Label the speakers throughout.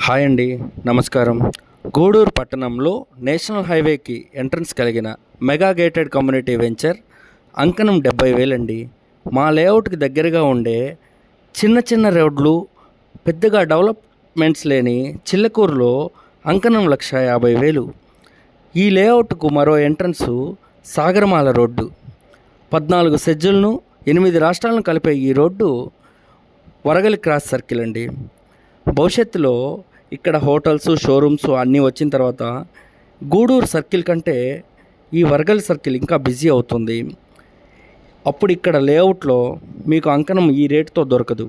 Speaker 1: Hi అండి, నమస్కారం. గూడూరు పట్టణంలో నేషనల్ హైవేకి ఎంట్రన్స్ కలిగిన మెగా గేటెడ్ కమ్యూనిటీ వెంచర్ అంకణం 70,000 అండి. మా లేఅవుట్కి దగ్గరగా ఉండే చిన్న చిన్న రోడ్లు, పెద్దగా డెవలప్మెంట్స్ లేని చిల్లకూరులో అంకణం 1,50,000. ఈ లేఅవుట్కు మరో ఎంట్రన్సు సాగరమాల రోడ్డు. 14 సెజ్జులను 8 రాష్ట్రాలను కలిపే ఈ రోడ్డు వరగలి క్రాస్ సర్కిల్ అండి. భవిష్యత్తులో ఇక్కడ హోటల్స్, షోరూమ్స్ అన్నీ వచ్చిన తర్వాత గూడూరు సర్కిల్ కంటే ఈ వరగల్ సర్కిల్ ఇంకా బిజీ అవుతుంది. అప్పుడు ఇక్కడ లేఅవుట్లో మీకు అంకణం ఈ రేటుతో దొరకదు.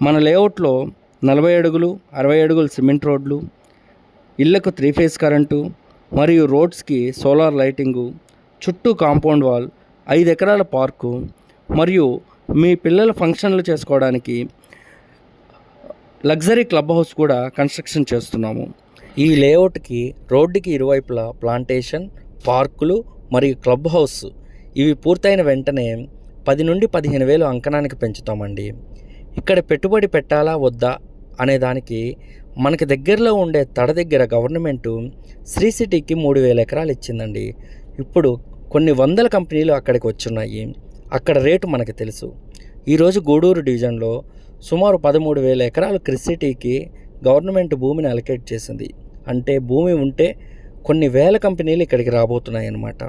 Speaker 1: మన లేఅవుట్లో 40 అడుగులు 60 అడుగులు సిమెంట్ రోడ్లు, ఇళ్లకు 3 ఫేజ్ కరెంటు మరియు రోడ్స్కి సోలార్ లైటింగు, చుట్టూ కాంపౌండ్ వాల్, 5 ఎకరాల పార్కు మరియు మీ పిల్లల ఫంక్షన్లు చేసుకోవడానికి లగ్జరీ క్లబ్ హౌస్ కూడా కన్స్ట్రక్షన్ చేస్తున్నాము. ఈ లేఅవుట్కి రోడ్డుకి ఇరువైపులా ప్లాంటేషన్, పార్కులు మరియు క్లబ్ హౌస్ ఇవి పూర్తయిన వెంటనే 10 నుండి 15,000 అంకణానికి పెంచుతామండి. ఇక్కడ పెట్టుబడి పెట్టాలా వద్దా అనే దానికి మనకి దగ్గరలో ఉండే తడ దగ్గర గవర్నమెంటు శ్రీ సిటీకి 3,000 ఎకరాలు ఇచ్చిందండి. ఇప్పుడు కొన్ని వందల కంపెనీలు అక్కడికి వచ్చున్నాయి. అక్కడ రేటు మనకి తెలుసు. ఈరోజు గూడూరు డివిజన్లో సుమారు 13,000 ఎకరాలు క్రిసిటీకి గవర్నమెంట్ భూమిని అలొకేట్ చేసింది. అంటే భూమి ఉంటే కొన్ని వేల కంపెనీలు ఇక్కడికి రాబోతున్నాయి అన్నమాట.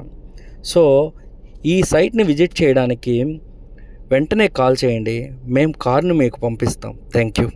Speaker 1: సో ఈ సైట్ని విజిట్ చేయడానికి వెంటనే కాల్ చేయండి. మేము కార్ను మీకు పంపిస్తాం. Thank you.